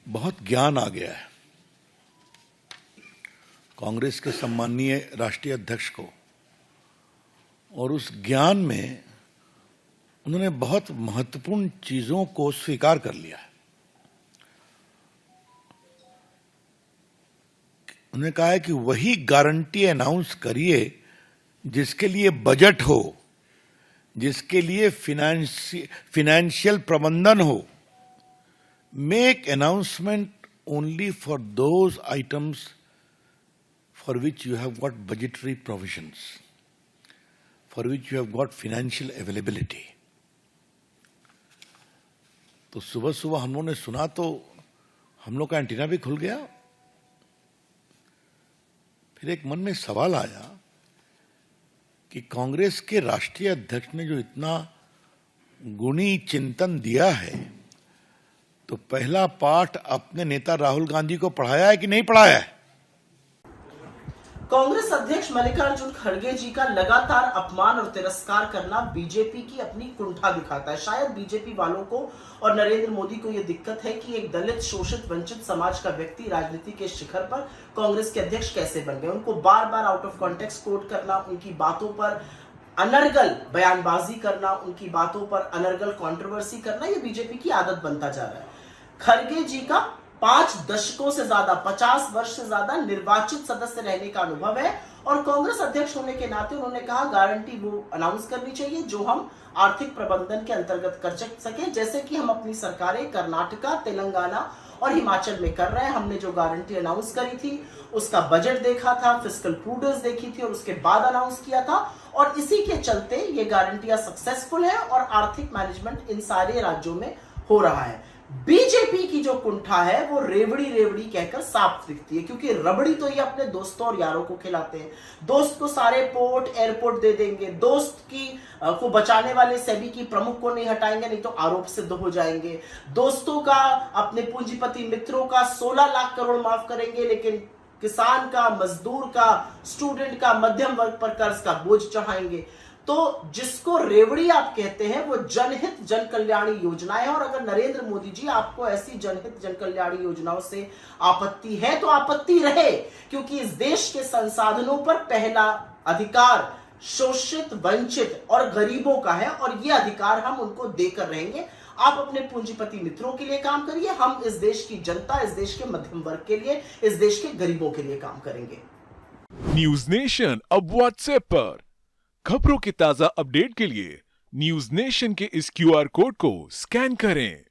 बहुत ज्ञान आ गया है कांग्रेस के सम्माननीय राष्ट्रीय अध्यक्ष को, और उस ज्ञान में उन्होंने बहुत महत्वपूर्ण चीजों को स्वीकार कर लिया है। उन्होंने कहा है कि वही गारंटी अनाउंस करिए जिसके लिए बजट हो, जिसके लिए फिनेंशियल प्रबंधन हो। Make announcement only for those items for which you have got budgetary provisions, for which you have got financial availability. तो सुबह सुबह हम लोगों ने सुना तो हम लोग का एंटीना भी खुल गया। फिर एक मन में सवाल आया कि कांग्रेस के राष्ट्रीय अध्यक्ष ने जो इतना गुणी चिंतन दिया है, तो पहला पाठ अपने नेता राहुल गांधी को पढ़ाया है कि नहीं पढ़ाया है? कांग्रेस अध्यक्ष मल्लिकार्जुन खड़गे जी का लगातार अपमान और तिरस्कार करना बीजेपी की अपनी कुंठा दिखाता है। शायद बीजेपी वालों को और नरेंद्र मोदी को यह दिक्कत है कि एक दलित, शोषित, वंचित समाज का व्यक्ति राजनीति के शिखर पर कांग्रेस के अध्यक्ष कैसे बन गए। उनको बार बार आउट ऑफ कॉन्टेक्स्ट कोट करना, उनकी बातों पर अनर्गल बयानबाजी करना, उनकी बातों पर अनर्गल कंट्रोवर्सी करना, यह बीजेपी की आदत बनता जा रहा है। खड़गे जी का 5 दशकों से ज्यादा, 50 वर्ष से ज्यादा निर्वाचित सदस्य रहने का अनुभव है, और कांग्रेस अध्यक्ष होने के नाते उन्होंने कहा गारंटी वो अनाउंस करनी चाहिए जो हम आर्थिक प्रबंधन के अंतर्गत कर सके, जैसे कि हम अपनी सरकारें कर्नाटका, तेलंगाना और हिमाचल में कर रहे हैं। हमने जो गारंटी अनाउंस करी थी उसका बजट देखा था, फिस्कल प्रूडेंस देखी थी और उसके बाद अनाउंस किया था, और इसी के चलते ये गारंटियां सक्सेसफुल है और आर्थिक मैनेजमेंट इन सारे राज्यों में हो रहा है। बीजेपी की जो कुंठा है वो रेवड़ी रेवड़ी कहकर साफ दिखती है, क्योंकि रबड़ी तो ये अपने दोस्तों और यारों को खिलाते हैं। दोस्त को सारे पोर्ट एयरपोर्ट दे देंगे, दोस्त की को बचाने वाले सेबी की प्रमुख को नहीं हटाएंगे, नहीं तो आरोप सिद्ध हो जाएंगे। दोस्तों का, अपने पूंजीपति मित्रों का 16 लाख करोड़ माफ करेंगे, लेकिन किसान का, मजदूर का, स्टूडेंट का, मध्यम वर्ग पर कर्ज का बोझ चढ़ाएंगे। तो जिसको रेवड़ी आप कहते हैं वो जनहित जन कल्याणी योजनाएं है, और अगर नरेंद्र मोदी जी आपको ऐसी जनहित जन कल्याणी योजनाओं से आपत्ति है तो आपत्ति रहे, क्योंकि इस देश के संसाधनों पर पहला अधिकार शोषित, वंचित और गरीबों का है, और ये अधिकार हम उनको देकर रहेंगे। आप अपने पूंजीपति मित्रों के लिए काम करिए, हम इस देश की जनता, इस देश के मध्यम वर्ग के लिए, इस देश के गरीबों के लिए काम करेंगे। न्यूज नेशन अब व्हाट्सएप पर खबरों की ताजा अपडेट के लिए न्यूज नेशन के इस QR कोड को स्कैन करें।